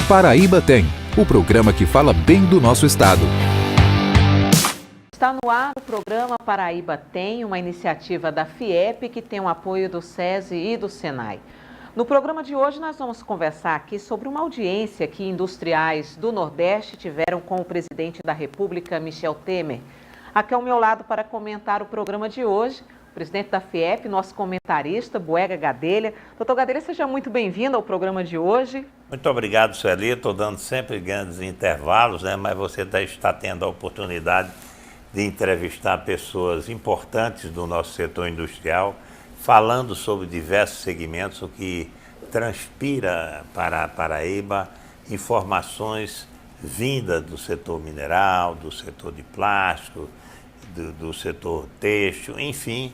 Paraíba Tem, o programa que fala bem do nosso estado. Está no ar o programa Paraíba Tem, uma iniciativa da FIEP que tem o apoio do SESI e do SENAI. No programa de hoje nós vamos conversar aqui sobre uma audiência que industriais do Nordeste tiveram com o presidente da República, Michel Temer. Aqui ao meu lado para comentar o programa de hoje, o presidente da FIEP, nosso comentarista, Boega Gadelha. Doutor Gadelha, seja muito bem-vindo ao programa de hoje. Muito obrigado, Sueli. Estou dando sempre grandes intervalos, mas você está tendo a oportunidade de entrevistar pessoas importantes do nosso setor industrial, falando sobre diversos segmentos, o que transpira para a Paraíba informações vindas do setor mineral, do setor de plástico, do setor têxtil, enfim,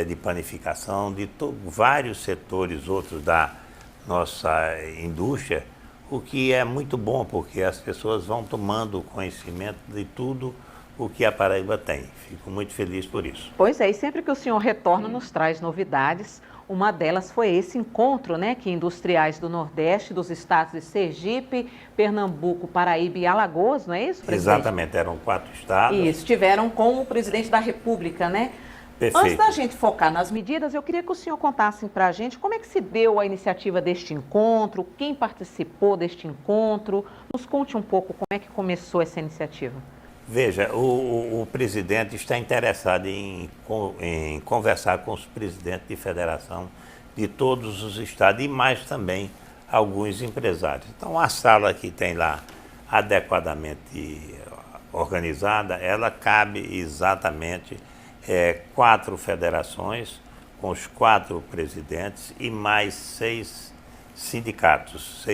de panificação, de vários setores outros da nossa indústria, o que é muito bom, porque as pessoas vão tomando conhecimento de tudo o que a Paraíba tem. Fico muito feliz por isso. Pois é, e sempre que o senhor retorna nos traz novidades. Uma delas foi esse encontro, que industriais do Nordeste, dos estados de Sergipe, Pernambuco, Paraíba e Alagoas, não é isso, presidente? Exatamente, eram 4 estados. Isso, estiveram com o presidente da República, Perfeito. Antes da gente focar nas medidas, eu queria que o senhor contasse para a gente como é que se deu a iniciativa deste encontro, quem participou deste encontro. Nos conte um pouco como é que começou essa iniciativa. Veja, o presidente está interessado em conversar com os presidentes de federação de todos os estados e mais também alguns empresários. Então, a sala que tem lá adequadamente organizada, ela cabe exatamente 4 federações, com os 4 presidentes e mais 6 sindicatos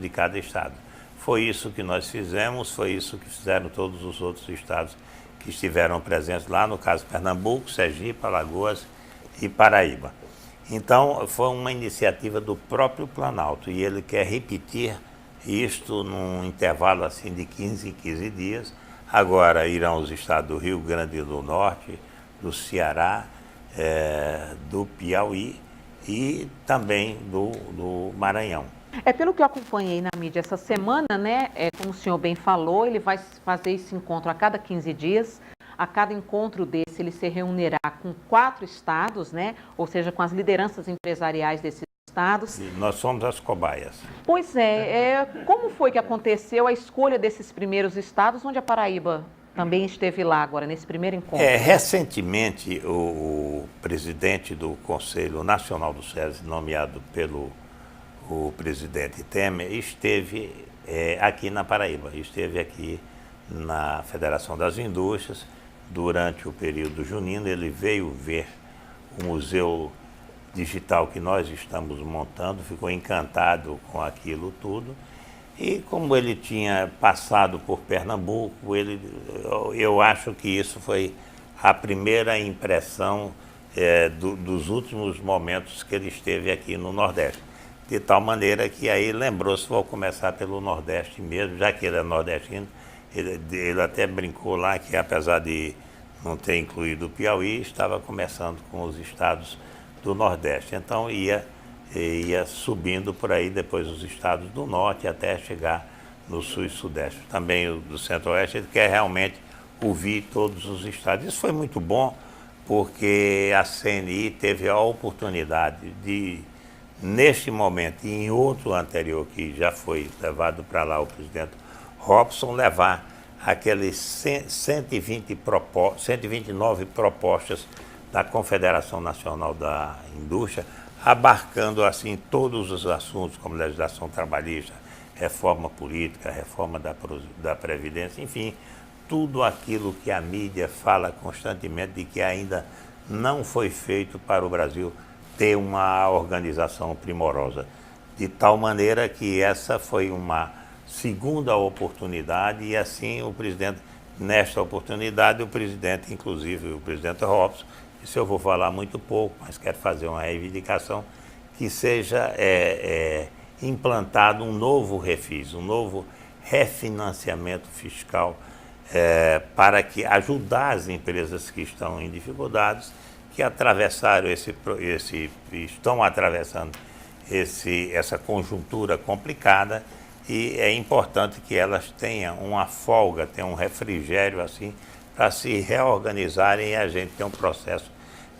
de cada estado. Foi isso que nós fizemos, foi isso que fizeram todos os outros estados que estiveram presentes lá, no caso Pernambuco, Sergipe, Alagoas e Paraíba. Então, foi uma iniciativa do próprio Planalto e ele quer repetir isto num intervalo assim de 15 em 15 dias. Agora irão os estados do Rio Grande do Norte, do Ceará, do Piauí e também do Maranhão. Pelo que eu acompanhei na mídia essa semana, como o senhor bem falou, ele vai fazer esse encontro a cada 15 dias. A cada encontro desse, ele se reunirá com 4 estados, ou seja, com as lideranças empresariais desses estados. E nós somos as cobaias. Pois como foi que aconteceu a escolha desses primeiros estados, onde a Paraíba também esteve lá agora, nesse primeiro encontro? Recentemente, o presidente do Conselho Nacional do SESI, nomeado pelo presidente Temer, esteve aqui na Paraíba, esteve aqui na Federação das Indústrias durante o período junino. Ele veio ver o museu digital que nós estamos montando, ficou encantado com aquilo tudo. E como ele tinha passado por Pernambuco, eu acho que isso foi a primeira impressão dos últimos momentos que ele esteve aqui no Nordeste. De tal maneira que aí lembrou-se, vou começar pelo Nordeste mesmo, já que ele é nordestino, ele até brincou lá que, apesar de não ter incluído o Piauí, estava começando com os estados do Nordeste. Então ia subindo por aí, depois os estados do Norte, até chegar no Sul e Sudeste. Também do Centro-Oeste, ele quer realmente ouvir todos os estados. Isso foi muito bom, porque a CNI teve a oportunidade de, neste momento e em outro anterior, que já foi levado para lá o presidente Robson, levar aqueles 129 propostas da Confederação Nacional da Indústria, abarcando assim todos os assuntos, como legislação trabalhista, reforma política, reforma da Previdência, enfim, tudo aquilo que a mídia fala constantemente de que ainda não foi feito para o Brasil ter uma organização primorosa, de tal maneira que essa foi uma segunda oportunidade e assim o presidente, nesta oportunidade, o presidente, inclusive o presidente Robson, isso eu vou falar muito pouco, mas quero fazer uma reivindicação, que seja implantado um novo refis, um novo refinanciamento fiscal para que ajudar as empresas que estão em dificuldades, que atravessaram estão atravessando essa conjuntura complicada e é importante que elas tenham uma folga, tenham um refrigério assim, para se reorganizarem e a gente ter um processo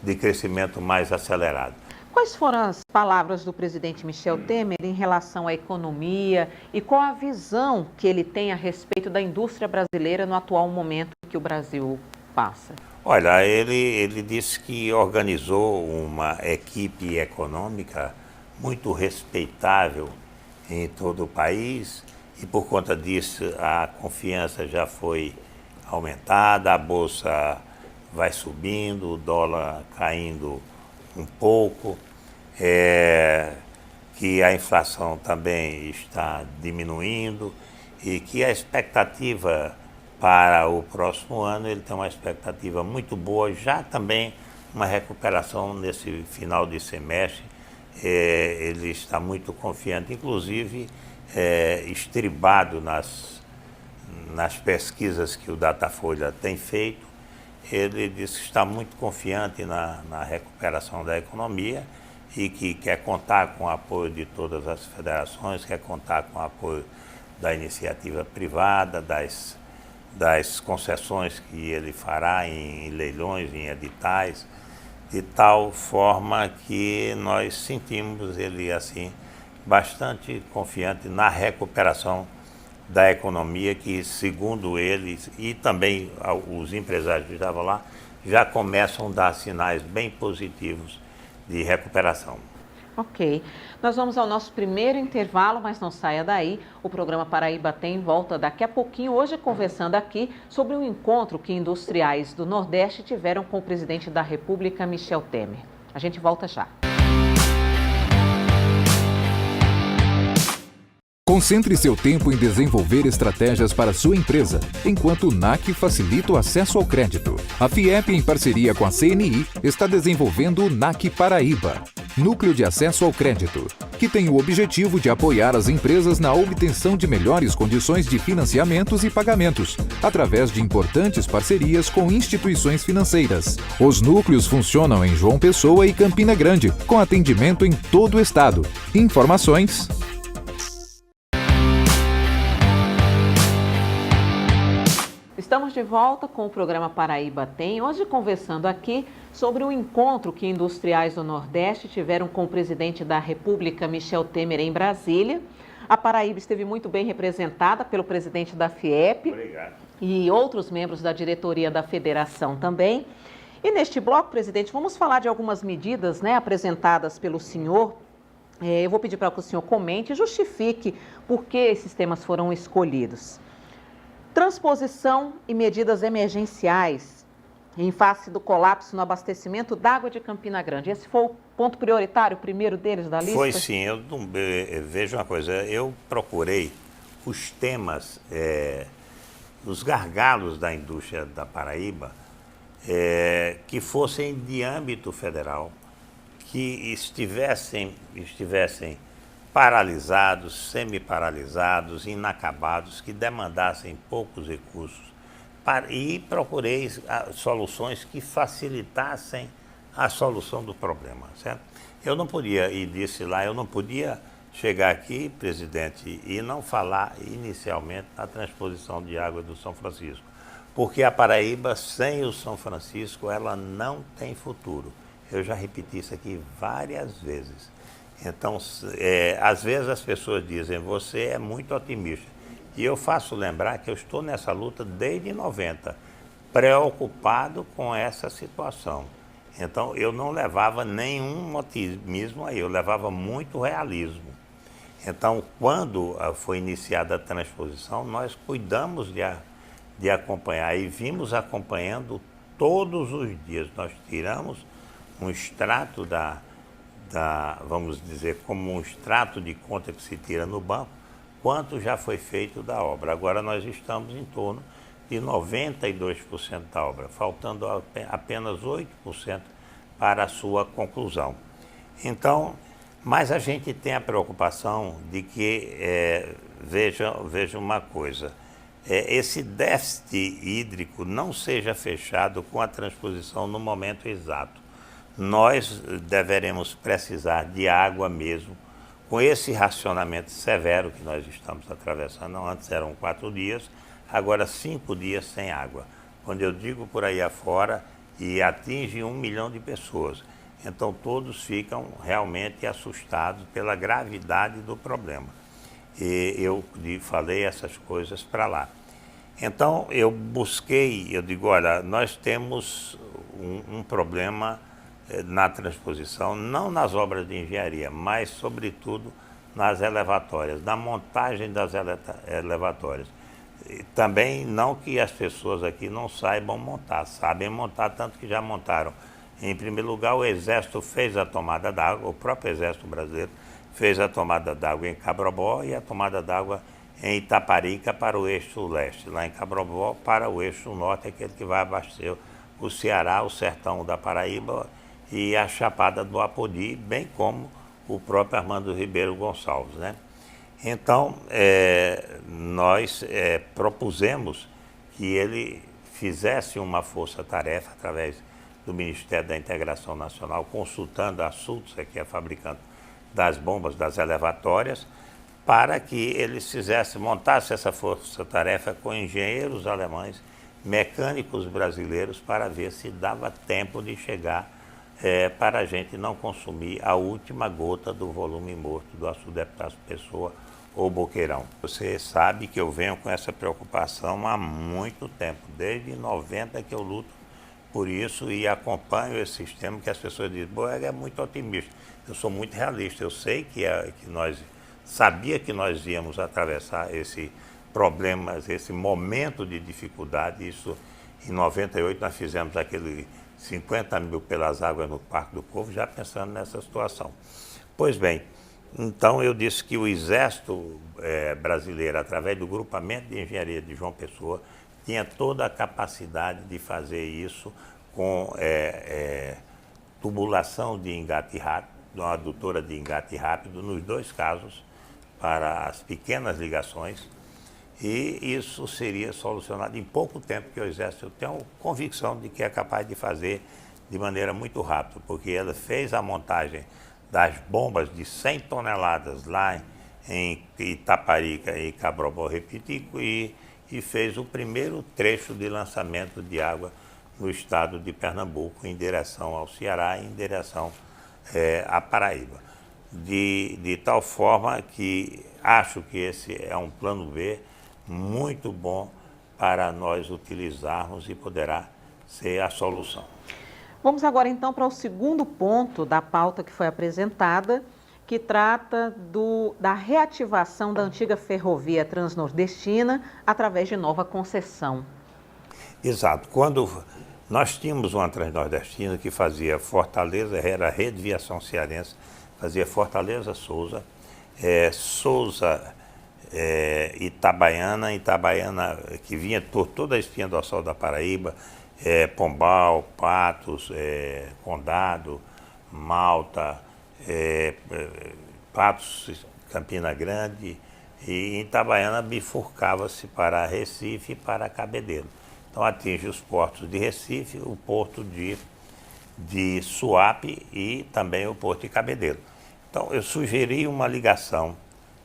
de crescimento mais acelerado. Quais foram as palavras do presidente Michel Temer em relação à economia e qual a visão que ele tem a respeito da indústria brasileira no atual momento que o Brasil passa? Olha, ele disse que organizou uma equipe econômica muito respeitável em todo o país e por conta disso a confiança já foi aumentada, a bolsa vai subindo, o dólar caindo um pouco, que a inflação também está diminuindo e que a expectativa para o próximo ano, ele tem uma expectativa muito boa, já também uma recuperação nesse final de semestre, ele está muito confiante, inclusive estribado nas pesquisas que o Datafolha tem feito, ele disse que está muito confiante na recuperação da economia e que quer contar com o apoio de todas as federações, quer contar com o apoio da iniciativa privada, das concessões que ele fará em leilões, em editais, de tal forma que nós sentimos ele assim bastante confiante na recuperação da economia, que segundo ele e também os empresários que estavam lá, já começam a dar sinais bem positivos de recuperação. Ok. Nós vamos ao nosso primeiro intervalo, mas não saia daí. O programa Paraíba Tem volta daqui a pouquinho, hoje conversando aqui sobre um encontro que industriais do Nordeste tiveram com o presidente da República, Michel Temer. A gente volta já. Concentre seu tempo em desenvolver estratégias para sua empresa, enquanto o NAC facilita o acesso ao crédito. A FIEP, em parceria com a CNI, está desenvolvendo o NAC Paraíba, Núcleo de Acesso ao Crédito, que tem o objetivo de apoiar as empresas na obtenção de melhores condições de financiamentos e pagamentos, através de importantes parcerias com instituições financeiras. Os núcleos funcionam em João Pessoa e Campina Grande, com atendimento em todo o estado. Informações... Estamos de volta com o programa Paraíba Tem, hoje conversando aqui sobre o encontro que industriais do Nordeste tiveram com o presidente da República, Michel Temer, em Brasília. A Paraíba esteve muito bem representada pelo presidente da FIEP. Obrigado. E outros membros da diretoria da federação também. E neste bloco, presidente, vamos falar de algumas medidas, apresentadas pelo senhor. Eu vou pedir para que o senhor comente e justifique por que esses temas foram escolhidos. Transposição e medidas emergenciais em face do colapso no abastecimento d'água de Campina Grande. Esse foi o ponto prioritário, o primeiro deles da lista? Foi sim. Eu vejo uma coisa, eu procurei os temas, os gargalos da indústria da Paraíba, que fossem de âmbito federal, que estivessem paralisados, semi-paralisados, inacabados, que demandassem poucos recursos. E procurei soluções que facilitassem a solução do problema, certo? Eu não podia, e disse lá, eu não podia chegar aqui, presidente, e não falar inicialmente na transposição de água do São Francisco, porque a Paraíba, sem o São Francisco, ela não tem futuro. Eu já repeti isso aqui várias vezes. Então, às vezes as pessoas dizem, você é muito otimista. E eu faço lembrar que eu estou nessa luta desde 90, preocupado com essa situação. Então, eu não levava nenhum otimismo aí, eu levava muito realismo. Então, quando foi iniciada a transposição, nós cuidamos de acompanhar e vimos acompanhando todos os dias. Nós tiramos um extrato vamos dizer, como um extrato de conta que se tira no banco, quanto já foi feito da obra. Agora nós estamos em torno de 92% da obra, faltando apenas 8% para a sua conclusão. Então, mas a gente tem a preocupação de que, veja uma coisa, esse déficit hídrico não seja fechado com a transposição no momento exato. Nós deveremos precisar de água mesmo com esse racionamento severo que nós estamos atravessando, antes eram 4 dias, agora 5 dias sem água. Quando eu digo por aí afora, e atinge 1 milhão de pessoas. Então todos ficam realmente assustados pela gravidade do problema. E eu falei essas coisas para lá. Então eu busquei, eu digo, olha, nós temos um problema na transposição, não nas obras de engenharia, mas sobretudo nas elevatórias, na montagem das elevatórias. Também não que as pessoas aqui não saibam montar, sabem montar, tanto que já montaram. Em primeiro lugar, o Exército fez a tomada d'água, o próprio Exército brasileiro fez a tomada d'água em Cabrobó e a tomada d'água em Itaparica para o eixo leste. Lá em Cabrobó para o eixo norte, aquele que vai abastecer o Ceará, o sertão da Paraíba e a Chapada do Apodi, bem como o próprio Armando Ribeiro Gonçalves, né? Então, nós propusemos que ele fizesse uma força-tarefa através do Ministério da Integração Nacional, consultando a Sulzer, que é a fabricante das bombas das elevatórias, para que ele montasse essa força-tarefa com engenheiros alemães, mecânicos brasileiros, para ver se dava tempo de chegar para a gente não consumir a última gota do volume morto do açude Epitácio Pessoa ou Boqueirão. Você sabe que eu venho com essa preocupação há muito tempo, desde 90 que eu luto por isso e acompanho esse sistema que as pessoas dizem, ele é muito otimista. Eu sou muito realista, eu sei que nós sabia que nós íamos atravessar esse problema, esse momento de dificuldade. Isso em 98 nós fizemos aquele 50 mil pelas águas no Parque do Povo, já pensando nessa situação. Pois bem, então eu disse que o Exército brasileiro, através do Grupamento de Engenharia de João Pessoa, tinha toda a capacidade de fazer isso com tubulação de engate rápido, uma adutora de engate rápido, nos 2 casos, para as pequenas ligações, e isso seria solucionado em pouco tempo, que o Exército, eu tenho convicção de que é capaz de fazer de maneira muito rápida, porque ela fez a montagem das bombas de 100 toneladas lá em Itaparica e Cabrobó, repito, e fez o primeiro trecho de lançamento de água no estado de Pernambuco, em direção ao Ceará e em direção à Paraíba. De tal forma que acho que esse é um plano B muito bom para nós utilizarmos e poderá ser a solução. Vamos agora então para o segundo ponto da pauta que foi apresentada, que trata da reativação da antiga ferrovia transnordestina através de nova concessão. Exato. Quando nós tínhamos uma transnordestina que fazia Fortaleza, era a Rede Viação Cearense, fazia Fortaleza-Souza, Itabaiana que vinha por toda a espinha dorsal da Paraíba, Pombal, Patos, Condado, Malta, Patos, Campina Grande, e Itabaiana bifurcava-se para Recife e para Cabedelo. Então atinge os portos de Recife, o porto de Suape e também o porto de Cabedelo. Então eu sugeri uma ligação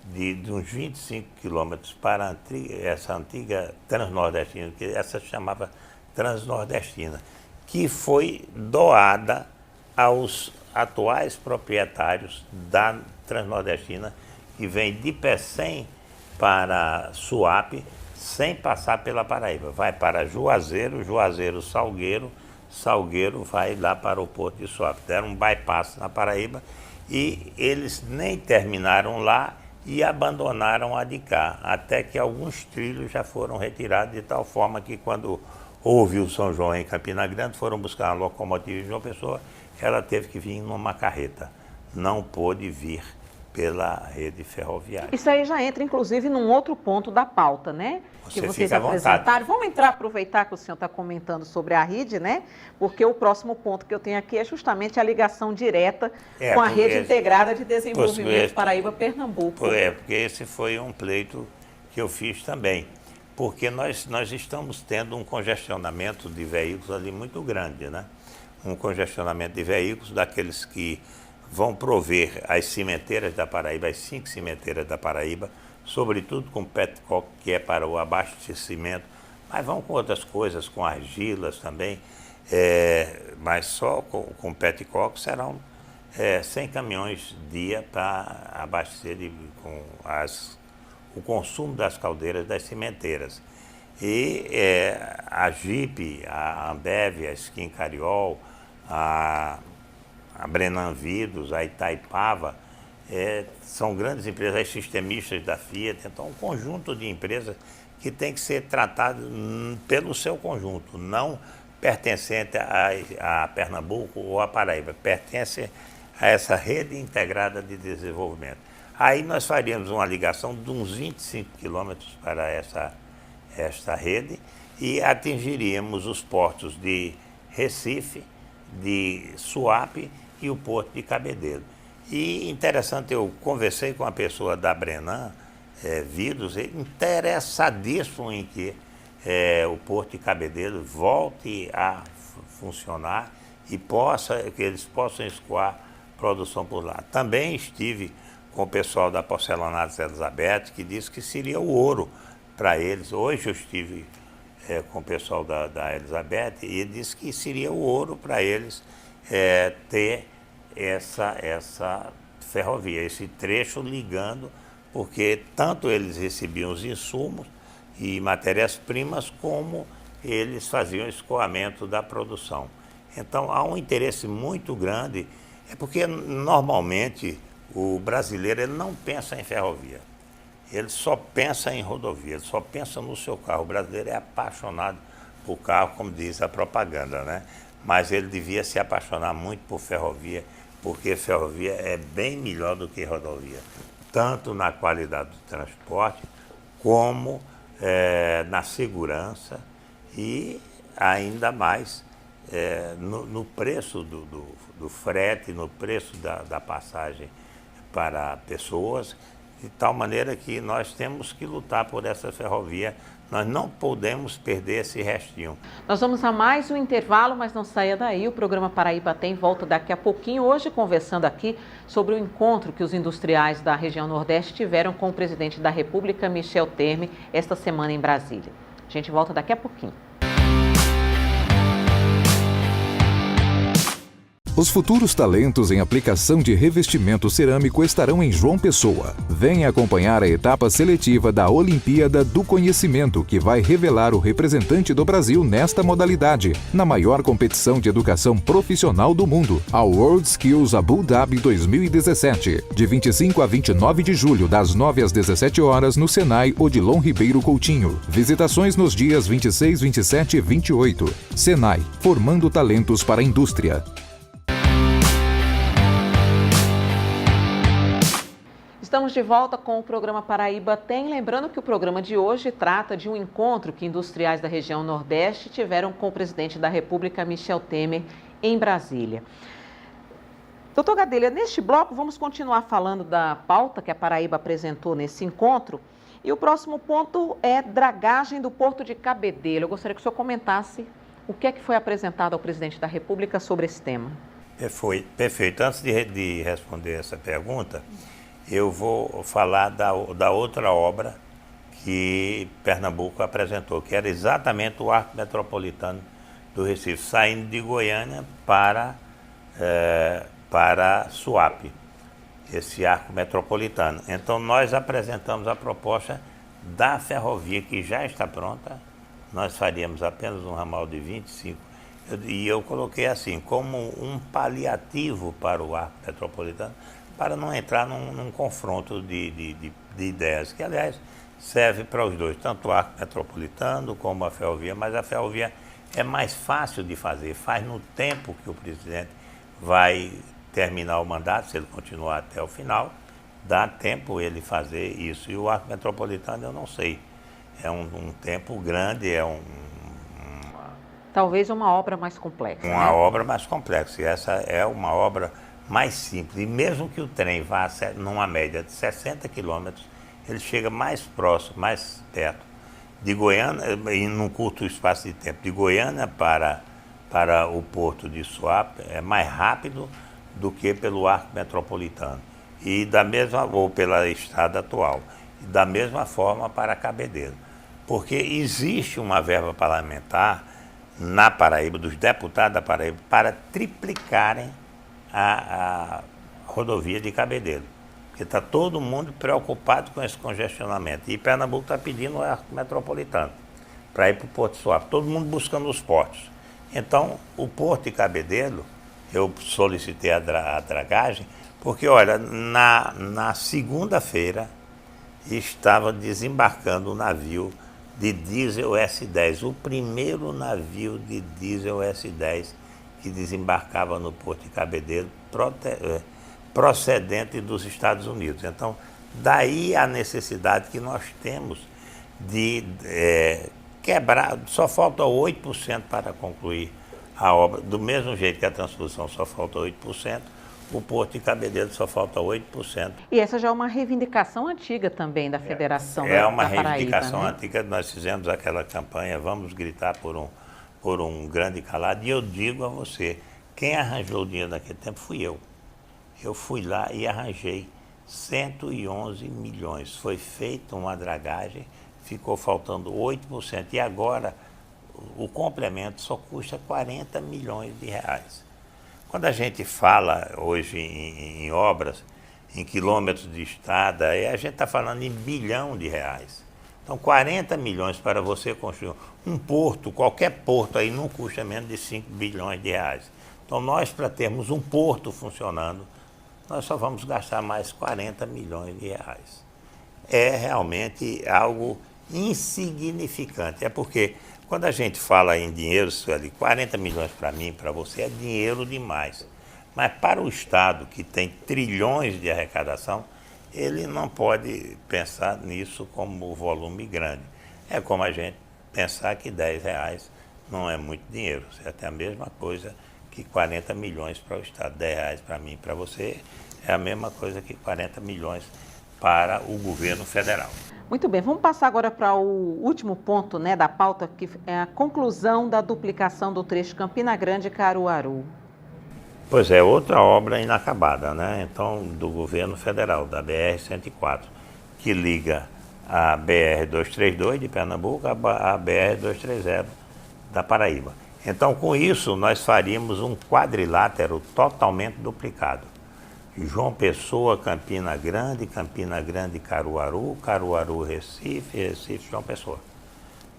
de uns 25 quilômetros para essa antiga Transnordestina, que essa se chamava Transnordestina, que foi doada aos atuais proprietários da Transnordestina, que vem de Pecém para Suape, sem passar pela Paraíba. Vai para Juazeiro, Salgueiro, Salgueiro vai lá para o Porto de Suape. Deram um bypass na Paraíba e eles nem terminaram lá e abandonaram a de cá, até que alguns trilhos já foram retirados, de tal forma que quando houve o São João em Campina Grande, foram buscar uma locomotiva de João Pessoa, ela teve que vir numa carreta, não pôde vir pela rede ferroviária. Isso aí já entra, inclusive, num outro ponto da pauta, né? Você que vocês fica à vontade. apresentaram. Vamos aproveitar que o senhor está comentando sobre a rede, né? Porque o próximo ponto que eu tenho aqui é justamente a ligação direta com a rede integrada de desenvolvimento Paraíba-Pernambuco. Porque esse foi um pleito que eu fiz também. Porque nós estamos tendo um congestionamento de veículos ali muito grande, né? Um congestionamento de veículos, daqueles que vão prover as cimenteiras da Paraíba, as 5 cimenteiras da Paraíba, sobretudo com petcock, que é para o abastecimento, mas vão com outras coisas, com argilas também, mas só com petcock serão 100 caminhões dia para abastecer com o consumo das caldeiras das cimenteiras. E a Jeep, a Ambev, a Skin Cariol, a Brenan Vidros, a Itaipava, são grandes empresas, as sistemistas da Fiat, então um conjunto de empresas que tem que ser tratado pelo seu conjunto, não pertencente a Pernambuco ou a Paraíba, pertence a essa rede integrada de desenvolvimento. Aí nós faríamos uma ligação de uns 25 quilômetros para esta rede e atingiríamos os portos de Recife, de Suape e o porto de Cabedelo. E interessante, eu conversei com uma pessoa da Brenan Vidros, interessadíssimo em que o porto de Cabedelo volte a funcionar e que eles possam escoar produção por lá. Também estive com o pessoal da Porcelanatos Elizabeth, que disse que seria o ouro para eles. Hoje eu estive com o pessoal da Elizabeth e ele disse que seria o ouro para eles ter essa ferrovia, esse trecho ligando, porque tanto eles recebiam os insumos e matérias-primas, como eles faziam o escoamento da produção. Então há um interesse muito grande, porque normalmente o brasileiro ele não pensa em ferrovia, ele só pensa em rodovia, ele só pensa no seu carro. O brasileiro é apaixonado por carro, como diz a propaganda, né? Mas ele devia se apaixonar muito por ferrovia, porque ferrovia é bem melhor do que rodovia, tanto na qualidade do transporte, como na segurança e ainda mais no preço do frete, no preço da passagem para pessoas, de tal maneira que nós temos que lutar por essa ferrovia. Nós não podemos perder esse restinho. Nós vamos a mais um intervalo, mas não saia daí. O programa Paraíba Tem volta daqui a pouquinho. Hoje conversando aqui sobre o encontro que os industriais da região Nordeste tiveram com o presidente da República, Michel Temer, esta semana em Brasília. A gente volta daqui a pouquinho. Os futuros talentos em aplicação de revestimento cerâmico estarão em João Pessoa. Venha acompanhar a etapa seletiva da Olimpíada do Conhecimento, que vai revelar o representante do Brasil nesta modalidade, na maior competição de educação profissional do mundo, a World Skills Abu Dhabi 2017, de 25 a 29 de julho, das 9 às 17 horas, no Senai Odilon Ribeiro Coutinho. Visitações nos dias 26, 27 e 28. Senai, formando talentos para a indústria. Estamos de volta com o programa Paraíba Tem. Lembrando que o programa de hoje trata de um encontro que industriais da região Nordeste tiveram com o presidente da República, Michel Temer, em Brasília. Doutor Gadelha, neste bloco vamos continuar falando da pauta que a Paraíba apresentou nesse encontro. E o próximo ponto é dragagem do Porto de Cabedelo. Eu gostaria que o senhor comentasse o que é que foi apresentado ao presidente da República sobre esse tema. Perfeito. Antes de responder essa pergunta, eu vou falar da outra obra que Pernambuco apresentou, que era exatamente o Arco Metropolitano do Recife, saindo de Goiânia para Suape, esse Arco Metropolitano. Então nós apresentamos a proposta da ferrovia, que já está pronta. Nós faríamos apenas um ramal de 25, e eu coloquei assim, como um paliativo para o Arco Metropolitano, para não entrar num confronto de ideias, que aliás serve para os dois, tanto o Arco Metropolitano como a ferrovia, mas a ferrovia é mais fácil de fazer, faz no tempo que o presidente vai terminar o mandato, se ele continuar até o final, dá tempo ele fazer isso. E o Arco Metropolitano eu não sei, é um tempo grande, talvez uma obra mais complexa. Uma obra mais complexa, e essa é uma obra mais simples, e mesmo que o trem vá numa média de 60 quilômetros, ele chega mais próximo, mais perto de Goiânia, em um curto espaço de tempo, de Goiânia para o porto de Suape, é mais rápido do que pelo arco metropolitano, ou pela estrada atual. E da mesma forma para Cabedelo. Porque existe uma verba parlamentar na Paraíba, dos deputados da Paraíba, para triplicarem a rodovia de Cabedelo. Porque está todo mundo preocupado com esse congestionamento. E Pernambuco está pedindo o arco metropolitano para ir para o Porto Suape. Todo mundo buscando os portos. Então, o Porto de Cabedelo, eu solicitei a dragagem, porque, olha, na segunda-feira estava desembarcando o navio de diesel S10, o primeiro navio de diesel S10 que desembarcava no Porto de Cabedelo, procedente dos Estados Unidos. Então, daí a necessidade que nós temos de quebrar, só falta 8% para concluir a obra, do mesmo jeito que a transposição só falta 8%, o Porto de Cabedelo só falta 8%. E essa já é uma reivindicação antiga também da Federação da Paraíba. É uma reivindicação né? antiga. Nós fizemos aquela campanha, vamos gritar por um grande calado. E eu digo a você, quem arranjou o dinheiro naquele tempo fui eu. Eu fui lá e arranjei 111 milhões. Foi feita uma dragagem, ficou faltando 8%. E agora o complemento só custa 40 milhões de reais. Quando a gente fala hoje em obras, em quilômetros de estrada, a gente está falando em R$ 1 bilhão. Então, 40 milhões para você construir um porto, qualquer porto aí não custa menos de 5 bilhões de reais. Então, nós, para termos um porto funcionando, nós só vamos gastar mais 40 milhões de reais. É realmente algo insignificante. É porque quando a gente fala em dinheiro, ali, 40 milhões para mim, para você, é dinheiro demais. Mas para o Estado, que tem trilhões de arrecadação, ele não pode pensar nisso como volume grande. É como a gente pensar que R$10 não é muito dinheiro. Certo? É a mesma coisa que 40 milhões para o Estado. R$10 para mim e para você é a mesma coisa que 40 milhões para o governo federal. Muito bem, vamos passar agora para o último ponto, né, da pauta, que é a conclusão da duplicação do trecho Campina Grande-Caruaru. Pois é, outra obra inacabada, né? Então, do governo federal, da BR-104, que liga a BR-232 de Pernambuco à BR-230 da Paraíba. Então, com isso, nós faríamos um quadrilátero totalmente duplicado. João Pessoa, Campina Grande, Caruaru, Caruaru, Recife, Recife, João Pessoa.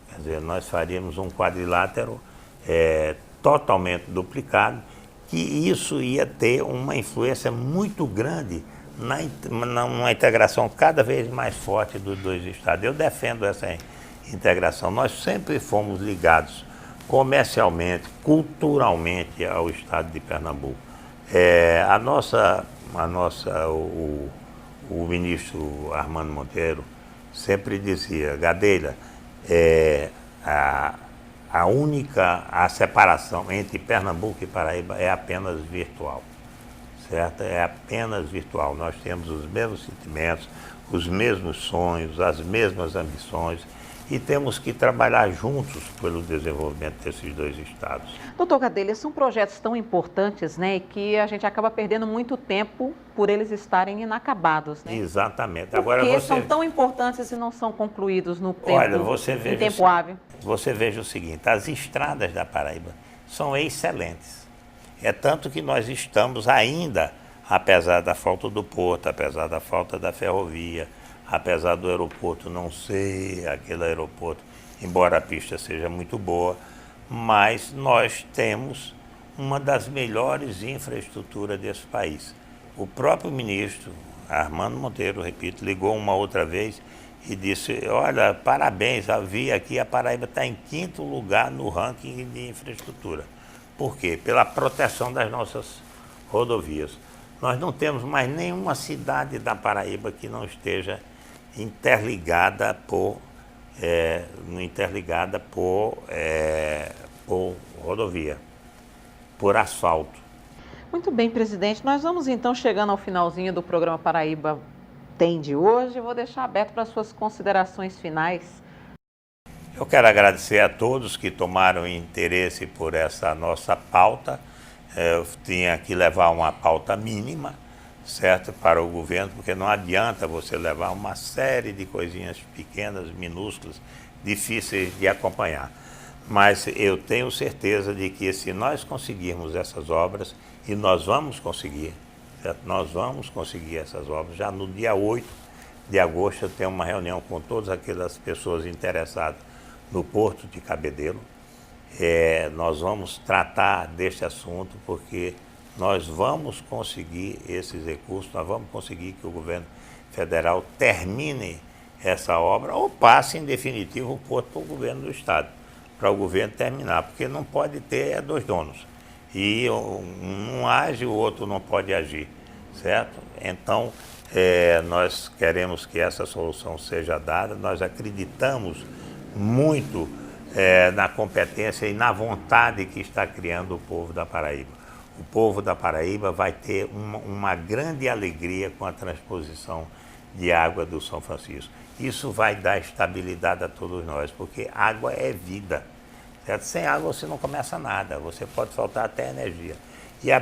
Quer dizer, nós faríamos um quadrilátero totalmente duplicado, que isso ia ter uma influência muito grande numa integração cada vez mais forte dos dois estados. Eu defendo essa integração. Nós sempre fomos ligados comercialmente, culturalmente ao estado de Pernambuco. O ministro Armando Monteiro sempre dizia, Gadelha, a separação entre Pernambuco e Paraíba é apenas virtual, certo? É apenas virtual. Nós temos os mesmos sentimentos, os mesmos sonhos, as mesmas ambições, e temos que trabalhar juntos pelo desenvolvimento desses dois estados. Doutor Gadelha, são projetos tão importantes, né, que a gente acaba perdendo muito tempo por eles estarem inacabados, né? Exatamente. Porque são tão importantes e não são concluídos no tempo, em tempo hábil. Você veja o seguinte, as estradas da Paraíba são excelentes. É tanto que nós estamos ainda, apesar da falta do porto, apesar da falta da ferrovia, apesar do aeroporto não ser aquele aeroporto, embora a pista seja muito boa, mas nós temos uma das melhores infraestruturas desse país. O próprio ministro Armando Monteiro, repito, ligou uma outra vez e disse, olha, parabéns, vi aqui, a Paraíba está em 5º lugar no ranking de infraestrutura. Por quê? Pela proteção das nossas rodovias. Nós não temos mais nenhuma cidade da Paraíba que não esteja interligada por rodovia, por asfalto. Muito bem, presidente. Nós vamos então chegando ao finalzinho do programa Paraíba Tem de hoje. Eu vou deixar aberto para suas considerações finais. Eu quero agradecer a todos que tomaram interesse por essa nossa pauta. eu tinha que levar uma pauta mínima, certo, para o governo, porque não adianta você levar uma série de coisinhas pequenas, minúsculas, difíceis de acompanhar. Mas eu tenho certeza de que se nós conseguirmos essas obras, e nós vamos conseguir, certo? Nós vamos conseguir essas obras. Já no dia 8 de agosto eu tenho uma reunião com todas aquelas pessoas interessadas no Porto de Cabedelo. Nós vamos tratar deste assunto porque nós vamos conseguir esses recursos, nós vamos conseguir que o governo federal termine essa obra ou passe em definitivo o Porto para o governo do estado, para o governo terminar, porque não pode ter dois donos. E um não age, o outro não pode agir, certo? Então, nós queremos que essa solução seja dada, nós acreditamos muito na competência e na vontade que está criando o povo da Paraíba. O povo da Paraíba vai ter uma grande alegria com a transposição de água do São Francisco. Isso vai dar estabilidade a todos nós, porque água é vida. Certo? Sem água você não começa nada, você pode faltar até energia. E a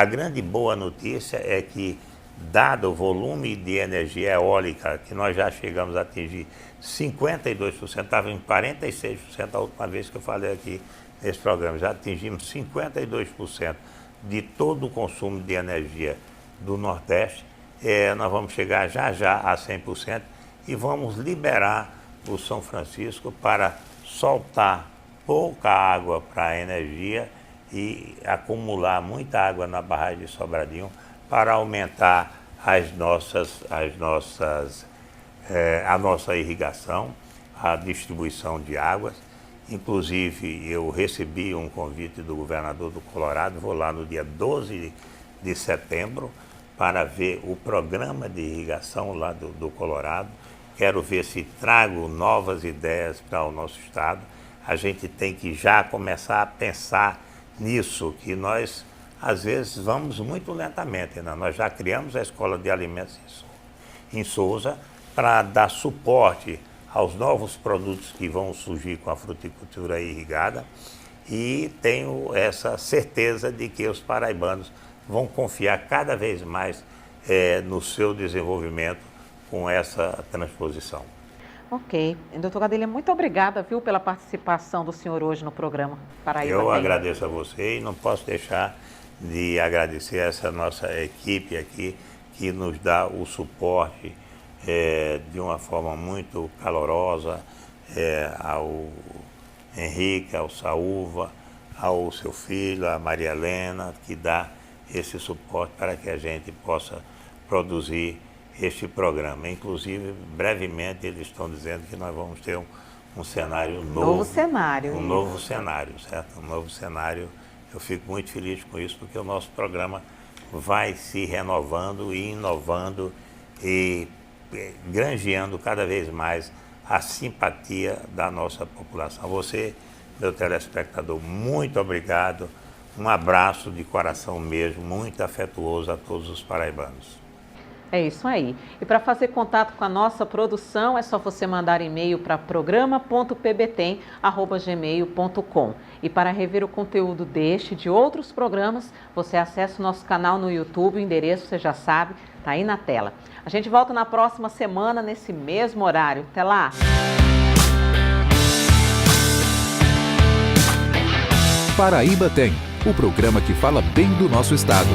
grande boa notícia é que, dado o volume de energia eólica, que nós já chegamos a atingir 52%, estava em 46% a última vez que eu falei aqui nesse programa, já atingimos 52% de todo o consumo de energia do Nordeste. Nós vamos chegar já a 100% e vamos liberar o São Francisco para soltar pouca água para a energia e acumular muita água na barragem de Sobradinho para aumentar a nossa irrigação, a distribuição de águas. Inclusive, eu recebi um convite do governador do Colorado, vou lá no dia 12 de setembro para ver o programa de irrigação lá do Colorado. Quero ver se trago novas ideias para o nosso estado. A gente tem que já começar a pensar nisso, que nós, às vezes, vamos muito lentamente, né? Nós já criamos a Escola de Alimentos em Souza para dar suporte aos novos produtos que vão surgir com a fruticultura irrigada e tenho essa certeza de que os paraibanos vão confiar cada vez mais no seu desenvolvimento com essa transposição. Ok. Doutor Gadelha, muito obrigada, viu, pela participação do senhor hoje no programa Paraíba Eu Tem. agradeço a você e não posso deixar de agradecer essa nossa equipe aqui que nos dá o suporte de uma forma muito calorosa, ao Henrique, ao Saúva, ao seu filho, a Maria Helena, que dá esse suporte para que a gente possa produzir este programa. Inclusive, brevemente, eles estão dizendo que nós vamos ter um cenário novo. Novo cenário. Um novo cenário, certo? Um novo cenário. Eu fico muito feliz com isso, porque o nosso programa vai se renovando e inovando e granjeando cada vez mais a simpatia da nossa população. A você, meu telespectador, muito obrigado. Um abraço de coração mesmo, muito afetuoso a todos os paraibanos. É isso aí. E para fazer contato com a nossa produção, é só você mandar e-mail para programa.pbtem@gmail.com. E para rever o conteúdo deste e de outros programas, você acessa o nosso canal no YouTube, o endereço você já sabe, está aí na tela. A gente volta na próxima semana, nesse mesmo horário. Até lá! Paraíba Tem, o programa que fala bem do nosso estado.